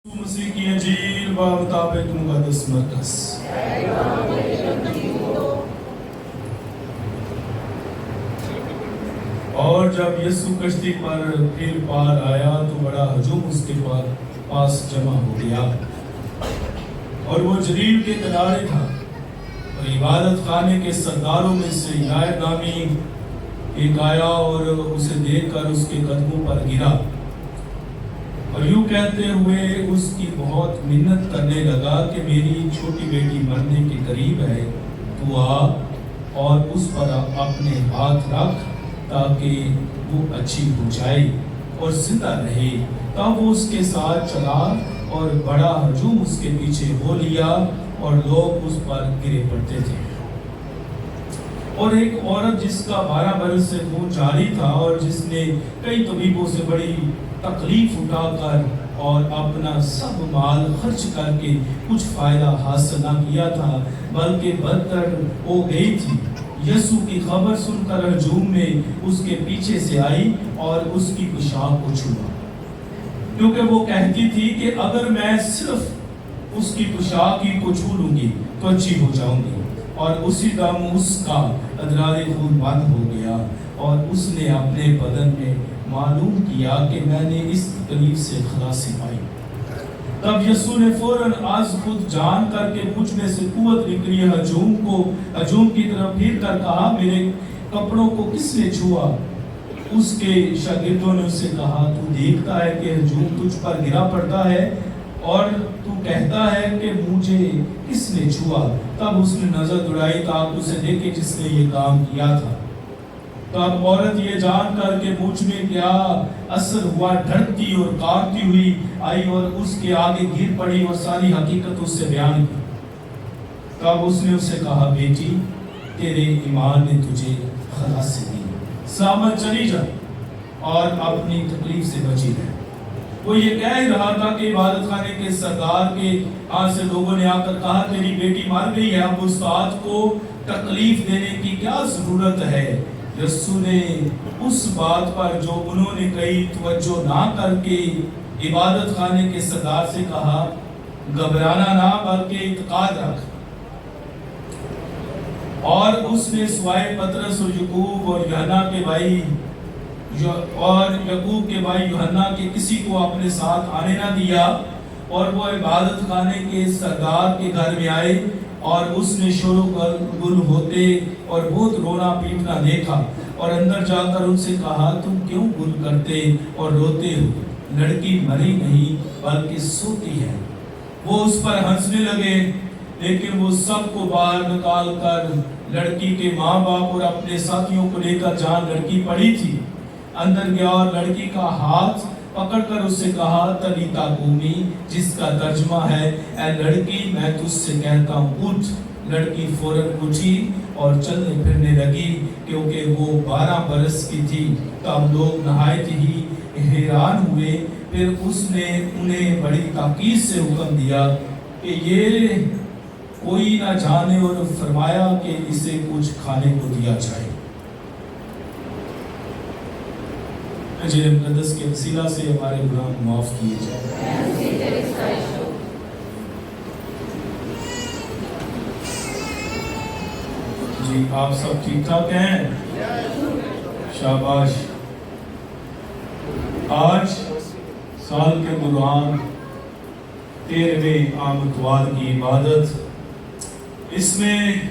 मसीह की अंजील व मुताबिक मुक़द्दस मरकज़। और जब यीशु कश्ती पर फिर पार आया तो बड़ा हजूम उसके पास जमा हो गया, और वो जलील के किनारे था। और इबादत खाने के सरदारों में से यायर नामी एक आया और उसे देखकर उसके कदमों पर गिरा और यूं कहते हुए उसकी बहुत मिन्नत करने लगा कि मेरी छोटी बेटी मरने के करीब है, तू आ और उस पर अपने हाथ रख ताकि वो अच्छी हो जाए और जिंदा रहे। तब वो उसके साथ चला और बड़ा हजूम उसके पीछे हो लिया और लोग उस पर गिरे पड़ते थे। और एक औरत जिसका 12 बरस से खून जारी था और जिसने कई तबीबों से बड़ी तकलीफ उठाकर और अपना सब माल खर्च करके कुछ फायदा हासिल ना किया था बल्कि बदतर हो गई थी, यीशु की खबर सुनकर हजूम में उसके पीछे से आई और उसकी पोशाक को छुआ, क्योंकि वो कहती थी कि अगर मैं सिर्फ उसकी पोशाक ही को छू लूंगी तो अच्छी हो जाऊंगी। और उसी दम उसका अदरारे खून बंद हो गया और उसने अपने बदन में मालूम किया कि मैंने इस तकलीफ से खलासी पाई। तब यीशु ने फौरन आज खुद जान करके मुझ में से कुव्वत निकली हजूम की तरफ फिर कर कहा, मेरे कपड़ों को किसने छुआ? उसके शागिर्दों ने उससे कहा, तू देखता है कि हजूम तुझ पर गिरा पड़ता है और तू कहता है कि मुझे किसने छुआ? तब उसने नजर दौड़ाई ताकि उसे देखे जिसने ये काम किया था। तब औरत ये जान कर के मुझ में क्या असर हुआ डरती और कांपती हुई आई और उसके आगे गिर पड़ी और सारी हकीकत उससे बयान की। तब उसने उससे कहा, बेटी तेरे ईमान ने तुझे खलासी दी, सामत चली जा और अपनी तकलीफ से बची रहे। वो ये कह ही रहा था कि इबादत खाने के सरदार के हाथ से लोगों ने आकर कहा, तेरी बेटी मर गई है, अब उस्ताद को तकलीफ देने की क्या जरूरत है? यीशु ने उस बात पर जो उन्होंने कही तवज्जो ना करके इबादत खाने के सरदार से कहा, घबराना ना बल्कि इत्काद रख। और उसने सिवाय पतरस और याकूब और यूहन्ना के भाई और याकूब के भाई यूहन्ना के किसी को अपने साथ आने ना दिया। और वो इबादत खाने के सरदार के घर में आए और उसने शोर गुल होते और बहुत रोना पीटना देखा और अंदर जाकर उनसे कहा, तुम क्यों गुल करते और रोते हो? लड़की मरी नहीं बल्कि सोती है। वो उस पर हंसने लगे, लेकिन वो सबको बाहर निकाल कर लड़की के माँ बाप और अपने साथियों को लेकर जहाँ लड़की पड़ी थी अंदर गया और लड़की का हाथ पकड़कर उससे कहा, तलीता कूमी, जिसका तर्जुमा है, ऐ लड़की मैं तुझसे कहता हूँ उठ। लड़की फौरन उठी और चलने फिरने लगी, क्योंकि वो 12 बरस की थी। तब लोग नहायत ही हैरान हुए। फिर उसने उन्हें बड़ी ताकीद से हुक्म दिया कि ये कोई ना जाने और फरमाया कि इसे कुछ खाने को दिया जाए। मुक़द्दस के वसीला से हमारे गुनाह माफ किए जाए। जी आप सब ठीक ठाक हैं? शाबाश। आज साल के दौरान 13वें आमतवार की इबादत, इसमें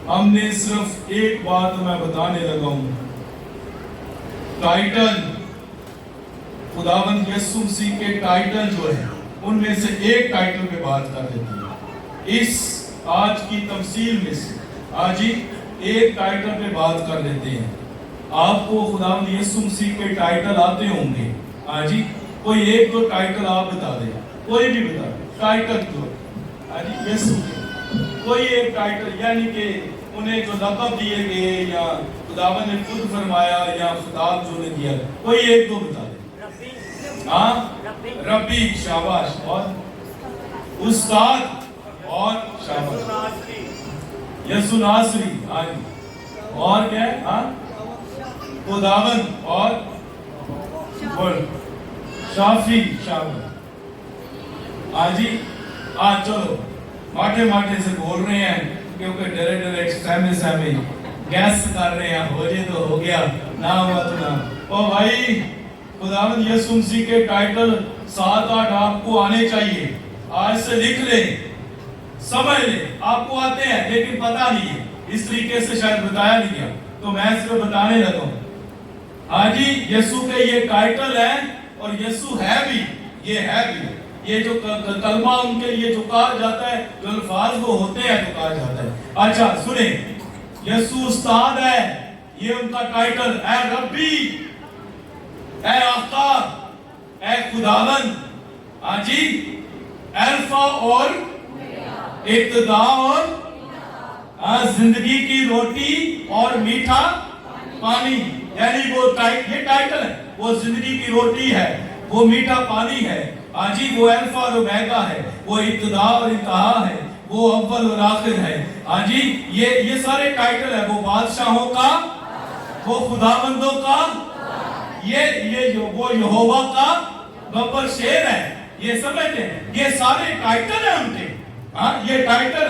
हमने सिर्फ एक बात मैं बताने लगा हूँ। टाइटल, खुदावंद यीशु मसीह के टाइटल जो है उनमें से एक टाइटल पे बात कर लेते हैं। इस आज की तफसील में से आज ही एक टाइटल पे बात कर लेते हैं। आपको खुदावंद यीशु मसीह के टाइटल आते होंगे। आज ही कोई एक तो टाइटल आप बता दें, कोई भी बता दे टाइटल तो आज यीशु कोई एक टाइटल यानी कि उन्हें जो लक़ब दिए गए या खुदावन ने खुद फरमाया या खिताब जो ने दिया, कोई एक दो बता दे। हाँ, रब्बी, शाबाश, और उस्ताद, और शाबाश, यसु नासरी, हाँ जी, और क्या है? हाँ, खुदावन, और शाफी, शाबाश, हाँ जी। आज चलो माटे माटे से बोल रहे हैं क्योंकि डरे डरे सहमे सहमे गैस कर रहे हैं, हो जाए तो हो गया, ना हुआ तो ना। ओ भाई, खुदावंद यीशु मसीह के टाइटल 7-8 आपको आने चाहिए। आज से लिख ले, समझ ले, आपको आते हैं लेकिन पता नहीं है, इस तरीके से शायद बताया नहीं गया, तो मैं सिर्फ बताने लगा हूं। हाँ जी, यीशु के ये टाइटल है और यीशु है भी, ये है भी, ये जो कलमा उनके लिए जो कहा जाता है, जो अल्फाज वो होते हैं जो कहा जाता है। अच्छा सुने, यीशु उस्ताद है, ये उनका टाइटल है। रब्बी, ए आका, ए खुदावन, हाँ जी, अल्फा और इब्तिदा और जिंदगी की रोटी और मीठा पानी, यानी वो ये टाइटल है, वो जिंदगी की रोटी है, वो मीठा पानी है, हाँ जी, वो अल्फा और ओमेगा है, वो इब्तिदा और इंतहा है, वो अव्वल और आखिर है। हाँ जी, ये सारे टाइटल है, वो बादशाहों का, वो खुदाबंदों का, ये वो यहोवा का गब्बर शेर है, ये समझते हैं, ये सारे टाइटल है उनके। हाँ, ये टाइटल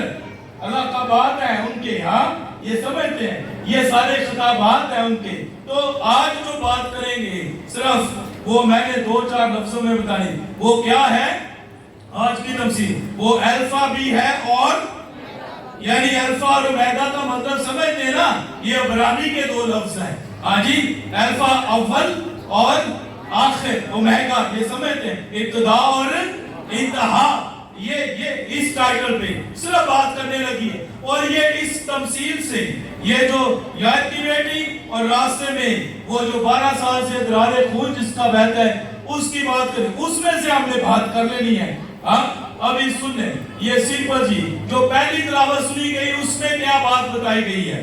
अल्लाह का बात है उनके। हाँ, ये समझते हैं, ये सारे खिताबात है उनके। तो आज जो बात करेंगे सिर्फ वो मैंने 2-4 लफ्जों में बताई, वो क्या है आज की तफसीर। वो अल्फा भी है और यानी अल्फा और ओमेगा का मतलब समझते हैं ना, ये इब्रानी के 2 लफ्ज हैं। हाँ जी, अल्फा अव्वल और आखिर, ओमेगा ये समझते हैं, इब्तिदा और इंतहा। ये इस टाइटल पे सिर्फ बात करने लगी है, और ये इस तमसील से, ये जो याद की बेटी और रास्ते में वो जो 12 साल से दरारे खून जिसका बहता है, उसकी बात करें, उसमें से हमने बात कर लेनी है। हाँ, अभी सुन ले, ये सिंपल जी जो पहली तिलावत सुनी गई उसमें क्या बात बताई गई है।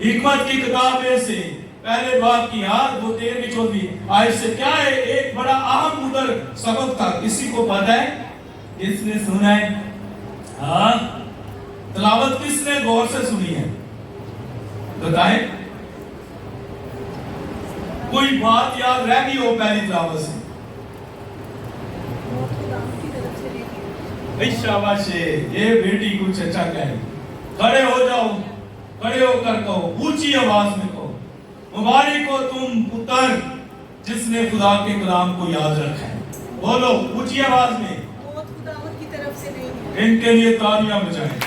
हिकमत की किताब में से पहले बाप की याद, वो 13-14 आयत से क्या है, एक बड़ा अहम मुदर सबक था। किसी को पता है? किसने सुना है? हाँ, तिलावत किसने गौर से सुनी है, बताएं। कोई बात याद रह गई हो पहली तिलावत से? शाबाश, ये बेटी कुछ अच्छा कहे। खड़े हो जाओ, खड़े होकर कहो, ऊंची आवाज में कहो, मुबारक हो तुम पुत्र जिसने खुदा के कलाम को याद रखा है। बोलो ऊंची आवाज में, इनके लिए तालियां बजाएं।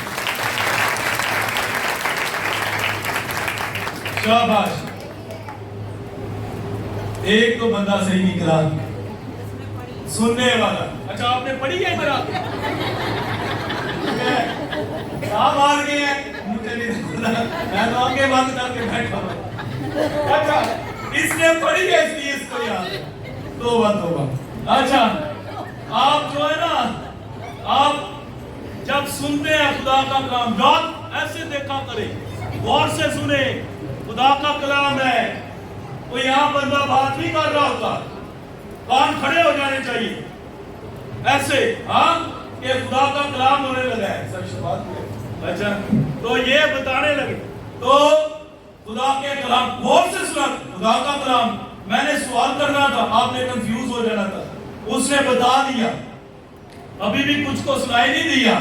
शाबाश, एक तो बंदा सही निकला, सुनने वाला। अच्छा, आपने पढ़ी है मेरा? आप हार गए हैं, मुझे नहीं बोला, मैं तो आगे बंद करके बैठा हूं। अच्छा, इसने पढ़ी है इसलिए इसको याद है। तोबा। अच्छा, आप जो है ना, आप जब सुनते हैं खुदा का कलाम, रात ऐसे देखा करें, गौर से सुने, खुदा का कलाम है। कोई यहाँ बंदा बात नहीं कर रहा होता, कान खड़े हो जाने चाहिए ऐसे। हाँ, ये खुदा का कलाम होने लगा है, सच बात है। अच्छा, तो ये बताने लगे, तो खुदा के कलाम गौर से सुना, खुदा का कलाम। मैंने सवाल करना था, आपने कंफ्यूज हो जाना था, उसने बता दिया। अभी भी कुछ को सुनाई नहीं दिया,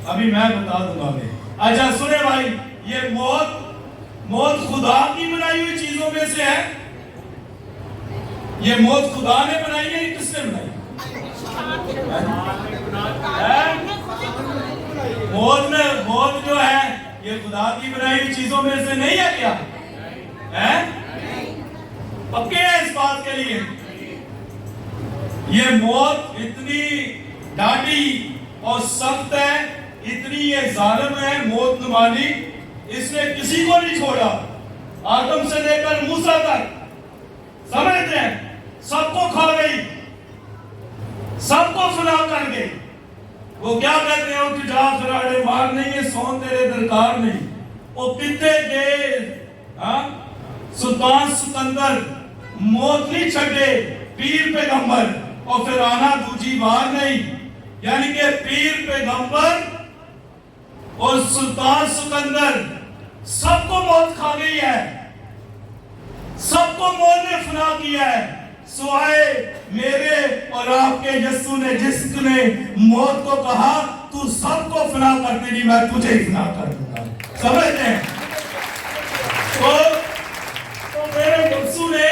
अभी मैं बता दूंगा मैं। अच्छा सुने भाई, ये मौत खुदा की बनाई हुई चीजों में से है। ये मौत खुदा ने बनाई है, किसने बनाई? मौत जो है ये खुदा की बनाई हुई चीजों में से नहीं है क्या? है? पक्के हैं इस बात के लिए? ये मौत इतनी डांटी और सख्त है, इतनी ये जालिम है, मौत नुमानी, इसने किसी को नहीं छोड़ा, आदम से लेकर मूसा तक, समझते हैं, सबको खा गई, सबको सुना कर गई। वो क्या कहते हैं, उठ जा फिराड़े मार दरकार नहीं है, सौन तेरे दरकार नहीं। वो कितने गए, हाँ, सुल्तान सिकंदर मौत नहीं छड़े पीर पैगंबर, और फिर आना दूजी बार नहीं। यानी कि पीर पैगंबर और सुल्तान सिकंदर सबको मौत खा गई है, सबको मौत ने फना किया है, सुआए मेरे और आपके यीशु ने, जिसने मौत को कहा तू सबको फना कर देगी, मैं तुझे ही फना कर दूंगा। समझते हैं? तो मेरे यीशु ने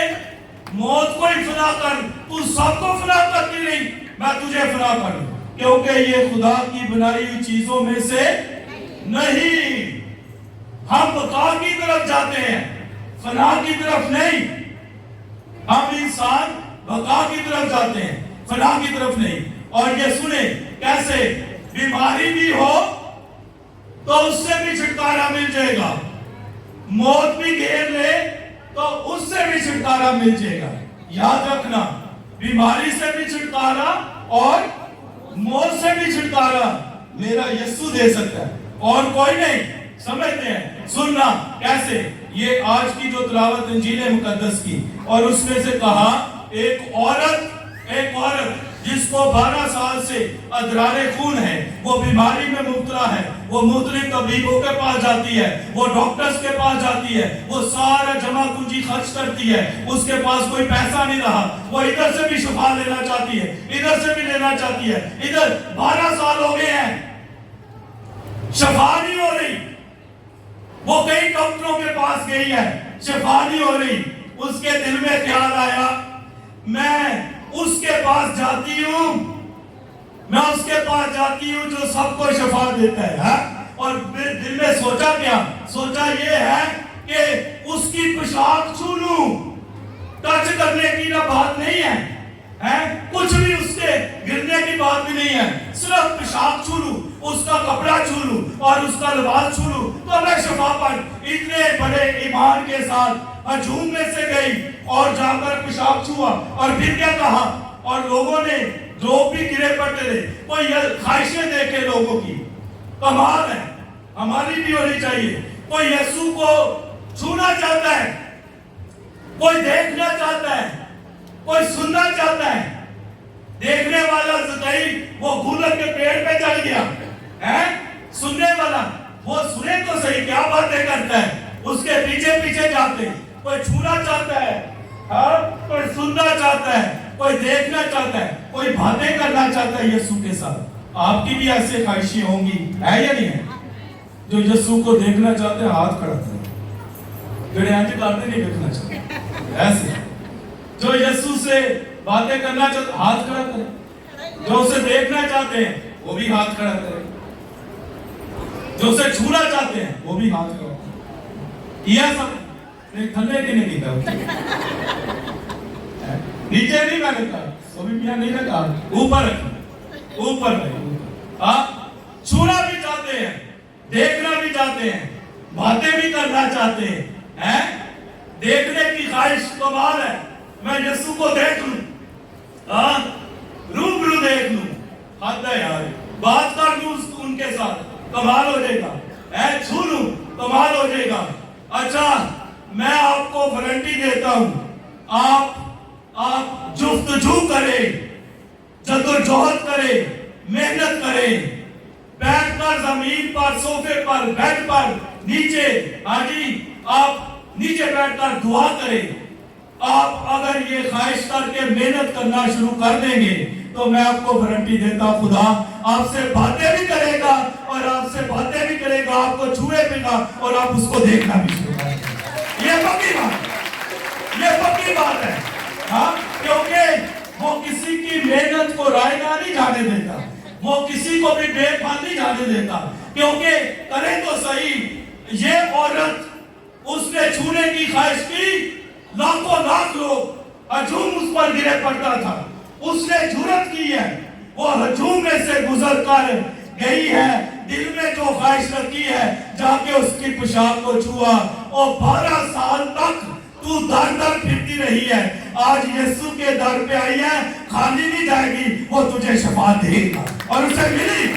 मौत को ही फना कर, तू सबको फना करती नहीं, मैं तुझे फना कर दूं, क्योंकि ये खुदा की बनाई हुई चीजों में से नहीं। हम बका की तरफ जाते हैं, फना की तरफ नहीं। हम इंसान बका की तरफ जाते हैं, फना की तरफ नहीं। और ये सुने कैसे, बीमारी भी हो तो उससे भी छुटकारा मिल जाएगा, मौत भी घेर ले तो उससे भी छुटकारा मिल जाएगा। याद रखना, बीमारी से भी छुटकारा और मौत से भी छुटकारा मेरा यीशु दे सकता है, और कोई नहीं। समझते हैं? सुनना कैसे, ये आज की जो तिलावत इंजील मुकद्दस की, और उसमें से कहा एक औरत जिसको 12 साल से अदरारे खून है, वो बीमारी में मुब्तला है, वो मुख्तलिफ तबीबों के पास जाती है, वो डॉक्टर्स के पास जाती है, वो सारा जमा पूंजी खर्च करती है, उसके पास कोई पैसा नहीं रहा, वो इधर से भी शफा लेना चाहती है, इधर से भी लेना चाहती है, इधर 12 साल हो गए हैं, शफा नहीं हो रही। वो कई डॉक्टरों के पास गई है, शफा नहीं हो रही। उसके दिल में ख्याल आया, मैं उसके पास जाती हूं, मैं उसके पास जाती हूं जो सबको शफा देता है, हा? और दिल में सोचा क्या, सोचा ये है कि उसकी पोशाक छू लूं। टच करने की ना बात नहीं है, कुछ भी उसके गिरने की बात भी नहीं है, सिर्फ पोशाक छू लूं, उसका कपड़ा छू लूं और उसका लिबास छू लूं तो मैं शफा पर। इतने बड़े ईमान के साथ हजूम में से गई और जाकर पेशाब छुआ, और फिर क्या कहा, और लोगों ने, लोग भी गिरे पड़ते थे, कोई ख्वाहिशें देखे लोगों की, कमाल है, हमारी भी होनी चाहिए। कोई यीशु को छूना चाहता है, कोई देखना चाहता है, कोई सुनना चाहता है। देखने वाला ज़कई वो गुलर के पेड़ पे चढ़ गया है, सुनने वाला वो सुने तो सही क्या बातें करता है, उसके पीछे पीछे जाते। कोई छूना चाहता है, हाँ, कोई सुनना चाहता है, कोई देखना चाहता है, कोई बातें करना चाहता है यीशु के साथ। आपकी भी ऐसे ख्वाहिशें होंगी, है या नहीं है? जो यीशु को देखना चाहते हैं हाथ खड़ा करें, करते नहीं देखना चाहते, ऐसे जो यीशु से बातें करना चाहते हाथ खड़ा करें, जो उसे देखना चाहते हैं वो भी हाथ खड़ा करें, जो उसे छूना चाहते हैं वो भी हाथ खड़ा करें। यह सब थल्ले के नहीं दिखा, नीचे नहीं मैंने कहा, सभी मियां नहीं रखा, ऊपर ऊपर आप छूना भी चाहते हैं, देखना भी चाहते हैं, बातें भी करना चाहते हैं, देखने की ख्वाहिश कमाल है। मैं यीशु को देख लूं, रूबरू देख लूं, हद है यार, बात कर लूं उनके साथ, कमाल हो जाएगा, छू लूं, कमाल हो जाएगा। अच्छा, मैं आपको वारंटी देता हूं, आप जुफ्तजू करें, जद्दोजहद करें, मेहनत करें, बैठकर जमीन पर, सोफे पर, बेड पर, नीचे, हाजी आप नीचे बैठकर दुआ करें। आप अगर ये ख्वाहिश करके मेहनत करना शुरू कर देंगे तो मैं आपको वारंटी देता हूं, खुदा आपसे बातें भी करेगा और आपसे बातें भी करेगा, आपको छुएगा और आप उसको देखना भी शुरू करेंगे। ये पक्की बात, ये पक्की बात है, हाँ, क्योंकि वो किसी की मेहनत को रायगा नहीं जाने देता, वो किसी को भी बेफाल नहीं जाने देता, क्योंकि करे तो सही। ये औरत, उसने छूने की ख्वाहिश की, लाखों लाख लोग हजूम उस पर गिरे पड़ता था, उसने जुर्रत की है, वो हजूम में से गुजर कर गई है, दिल में जो ख्वाहिश रखी है, जाके उसकी पोशाक को छुआ, और 12 साल तक तू दर दर फिरती रही है, आज यीशु के दर पे आई है, खाली नहीं जाएगी, वो तुझे शफा देगा और उसे मिली।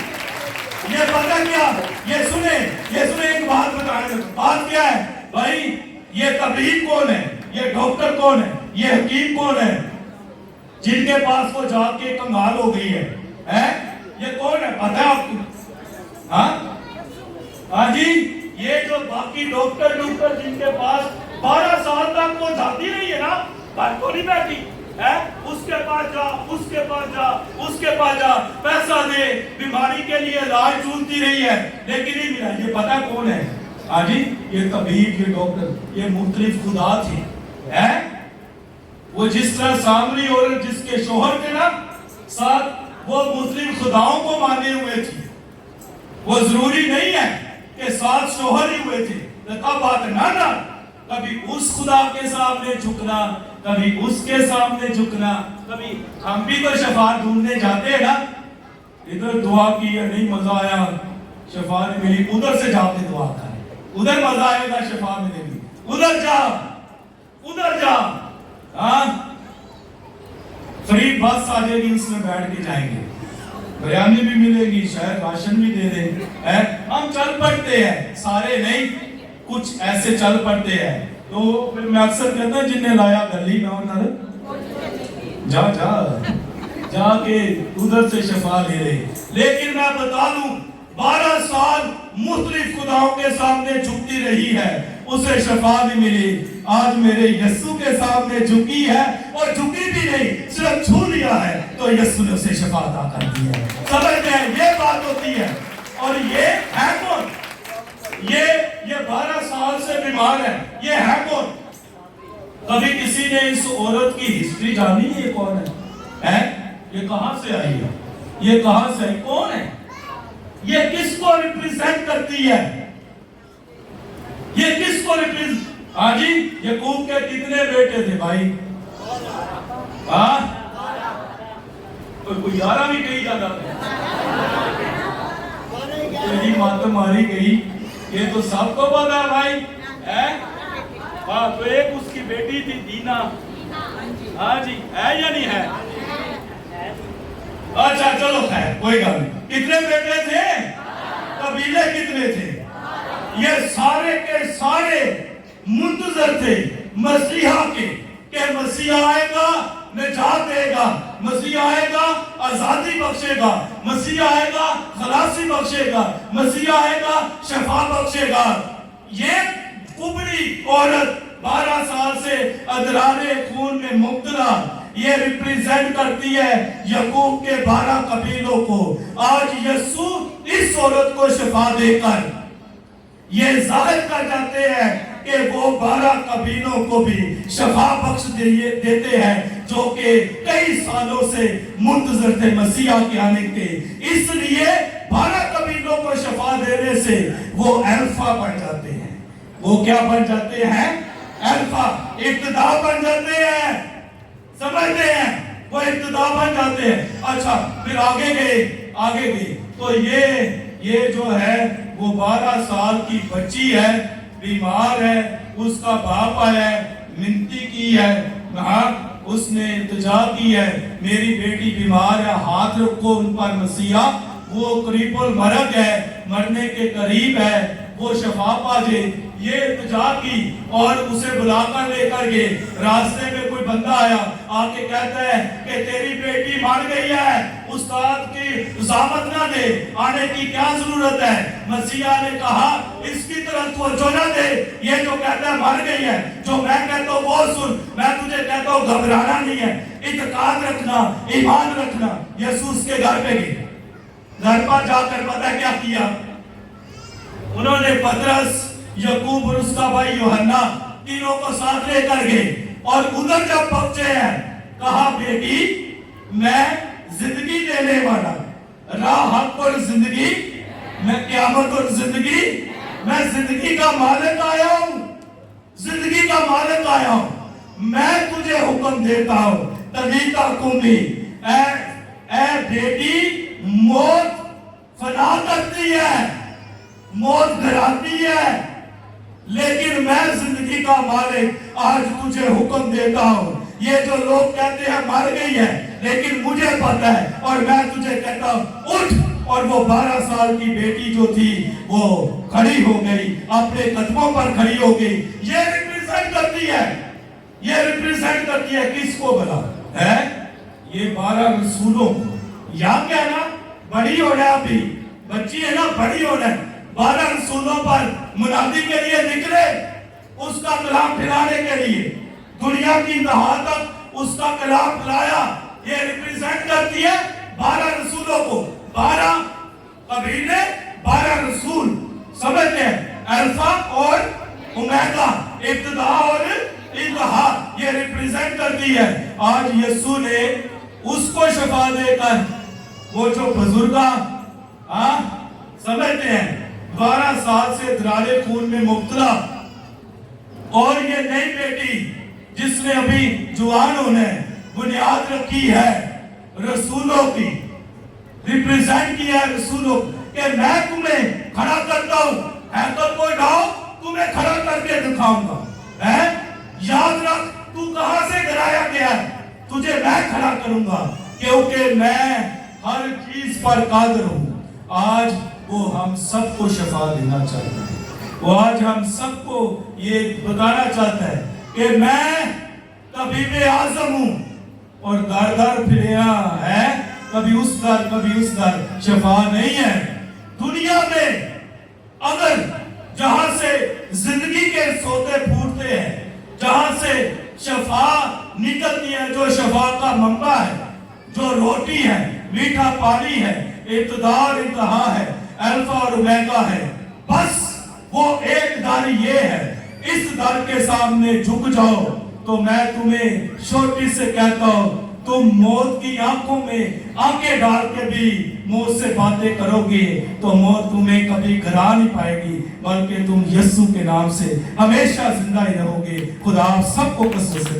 یہ پتہ کیا، یہ سنے ایک بات بتائیں، بات کیا ہے بھائی؟ یہ طبیب کون ہے، یہ ڈاکٹر کون ہے، یہ حکیم کون ہے جن کے پاس وہ جا کے کنگال ہو گئی ہے؟ یہ کون ہے پتہ ہے آپ کو؟ ہاں جی، یہ جو باقی ڈاکٹر جن کے پاس 12 سال تک وہ جاتی رہی ہے نا، گھر کو نہیں بیٹھی ہے، اس کے پاس جا، اس کے پاس جا، اس کے پاس جا، پیسہ دے، بیماری کے لیے علاج ڈھونڈتی رہی ہے لیکن نہیں ملا۔ یہ پتہ کون ہے؟ ہاں جی، یہ طبیب، یہ ڈاکٹر، یہ مختلف خدا تھے، وہ جس طرح سامری عورت جس کے شوہر تھے نا ساتھ، وہ مختلف خداؤں کو مانے ہوئے تھی۔ وہ ضروری نہیں ہے کہ ساتھ شوہر ہی ہوئے تھے، تب بات نہ کبھی اس خدا کے سامنے جھکنا، کبھی اس کے سامنے جھکنا، کبھی ہم بھی تو شفا ڈھونڈنے جاتے ہیں نا، ادھر دعا کی ہے نہیں مزہ آیا، شفا نہیں ملی، ادھر سے جا کے دعا کریں، ادھر مزہ آئے گا، شفا ملے گی، ادھر جا، ہاں فری بس آ جائے گی، اس میں بیٹھ کے جائیں گے، بریانی بھی ملے گی، شاید راشن بھی دے دیں، ہم چل پڑتے ہیں، سارے نہیں، کچھ ایسے چل پڑتے ہیں۔ تو پھر میں اکثر کہتا ہوں جن نے لایا گلی میں انہوں جا کے ادھر سے شفا لے لے۔ لیکن میں بتا دوں 12 سال مختلف خداؤں کے سامنے جھکتی رہی ہے، اسے شفا نہیں ملی۔ آج میرے یسوع کے سامنے جھکی ہے، اور جھکی بھی نہیں، صرف چھو لیا ہے تو یسوع نے اسے شفا عطا کر دی ہے۔ سمجھتے ہیں یہ بات ہوتی ہے۔ اور یہ ہے کون؟ یہ 12 سال سے بیمار ہے، یہ ہے کون؟ کبھی کسی نے اس عورت کی ہسٹری جانی ہے؟ یہ کون ہے؟ یہ کہاں سے آئی ہے؟ یہ کہاں سے آئی؟ کون ہے یہ؟ کس کو ریپریزنٹ کرتی ہے یہ؟ کس کو ریپریزنٹ؟ ہاں جی، یعقوب کے کتنے بیٹے تھے بھائی؟ کوئی 11 بھی کہی جاتا تھا، یہی ماتم ماری گئی، یہ تو سب کو پتا ہے بھائی۔ ہاں، تو ایک اس کی بیٹی تھی دینا، ہاں جی، ہے یا نہیں ہے؟ اچھا چلو خیر، کوئی گل نہیں۔ کتنے بیٹے تھے؟ قبیلے کتنے تھے؟ یہ سارے کے سارے منتظر تھے مسیحا کے، کہ مسیح آئے گا، نجات دے گا، مسیح آئے گا، آزادی بخشے گا، مسیح آئے گا، خلاصی بخشے گا، مسیح آئے گا، شفا بخشے گا۔ یہ کبری عورت 12 سال سے ادرار خون میں مبتلا، یہ ریپریزنٹ کرتی ہے یعقوب کے 12 قبیلوں کو۔ آج یسوع اس عورت کو شفا دے کر یہ ظاہر کر جاتے ہیں کہ وہ 12 قبیلوں کو بھی شفا بخش دیتے ہیں، جو کہ کئی سالوں سے منتظر تھے مسیح کے آنے کے۔ اس لیے 12 قبیلوں کو شفا دینے سے وہ الفا بن جاتے ہیں۔ وہ کیا بن جاتے ہیں؟ الفا، ابتدا بن جاتے ہیں۔ سمجھتے ہیں؟ وہ ابتدا بن جاتے ہیں۔ اچھا، پھر آگے گئے تو یہ جو ہے وہ 12 سال کی بچی ہے، بیمار ہے، اس کا باپ آیا ہے، منتی کی ہے، اس نے التجا کی ہے، میری بیٹی بیمار ہے، ہاتھ رکھو ان پر مسیحا، وہ قریب المرگ ہے، مرنے کے قریب ہے، وہ شفا پا جائے۔ یہ التجا کی اور اسے بلا کر لے کر گئے۔ راستے میں کوئی بندہ آیا، آ کے کہتا ہے کہ تیری بیٹی مر گئی ہے، استاد کی ضمانت نہ دے، آنے کی کیا ضرورت ہے؟ مسیحا نے کہا اس کی طرف توجہ نہ دے، یہ جو کہتا ہے مر گئی ہے، جو میں کہتا ہوں وہ سن، میں تجھے کہتا ہوں گھبرانا نہیں ہے، اعتقاد رکھنا، ایمان رکھنا۔ یسوع اس کے گھر پہ گئے، گھر پر جا کر پتہ کیا کیا؟ انہوں نے پترس، یعقوب اور اس کا بھائی یوحنا تینوں کو ساتھ لے کر گئے، اور ادھر جب پہنچے ہیں کہا بیٹی میں زندگی دینے والا، راہ حق اور زندگی، میں قیامت اور زندگی، میں زندگی کا مالک آیا ہوں، زندگی کا مالک آیا ہوں۔ میں تجھے حکم دیتا ہوں تلیتا کمی، اے بیٹی موت فنا کرتی ہے، موت گھراتی ہے، لیکن میں زندگی کا مالک آج تجھے حکم دیتا ہوں۔ یہ جو لوگ کہتے ہیں مر گئی ہے، لیکن مجھے پتا ہے اور میں تجھے کہتا ہوں اٹھ اور وہ 12 سال کی بیٹی جو تھی وہ کھڑی ہو گئی, اپنے قدموں پر کھڑی ہو گئی. یہ ریپریزنٹ کرتی ہے, یہ ریپریزنٹ کرتی ہے کس کو بلا ہے؟ یہ 12 رسولوں کو. یا کیا نا بڑی ہو رہا, ابھی بچی ہے نا, بڑی ہو رہا ہے. 12 رسولوں پر منادی کے لیے نکلے, اس کا کلام پھیلانے کے لیے, دنیا کی انتہا تک اس کا کلام پھیلایا. یہ ریپریزنٹ کرتی ہے 12 رسولوں کو. 12 قبیلے, 12 رسول, سمجھتے ہیں, الفا اور اومیگا, ابتدا اور انتہا, یہ ریپریزنٹ کرتی ہے. آج یسوع نے اس کو شفا دے کر, وہ جو بزرگا سمجھتے ہیں 12 سال سے درارے خون میں مبتلا, اور یہ نئی بیٹی جس نے ابھی جوانوں نے بنیاد رکھی ہے رسولوں کی, ریپریزنٹ کیا ہے رسولوں, کہ میں تمہیں کھڑا کرتا ہوں, ہیکل کو ڈھاؤ, تمہیں کھڑا کر کے دکھاؤں گا. یاد رکھ تو کہاں سے گرایا گیا ہے, تجھے میں کھڑا کروں گا, کیونکہ میں ہر چیز پر قادر ہوں. آج وہ ہم سب کو شفا دینا چاہتا ہے. وہ آج ہم سب کو یہ بتانا چاہتا ہے کہ میں طبیب اعظم ہوں, اور در در پھریا ہے, کبھی اس در کبھی اس در, شفا نہیں ہے. دنیا میں اگر جہاں سے زندگی کے سوتے پھوٹتے ہیں, جہاں سے شفا نکلتی ہے, جو شفا کا منبع ہے, جو روٹی ہے, میٹھا پانی ہے, ابتدا اور انتہا ہے, الفا اور اومیگا ہے, بس وہ ایک در یہ ہے. اس در کے سامنے جھک جاؤ تو میں تمہیں چھوٹی سے کہتا ہوں, تم موت کی آنکھوں میں آنکھیں ڈال کے بھی موت سے باتیں کرو گے تو موت تمہیں کبھی گرا نہیں پائے گی, بلکہ تم یسوع کے نام سے ہمیشہ زندہ ہی رہو گے. خدا آپ سب کو قصد سے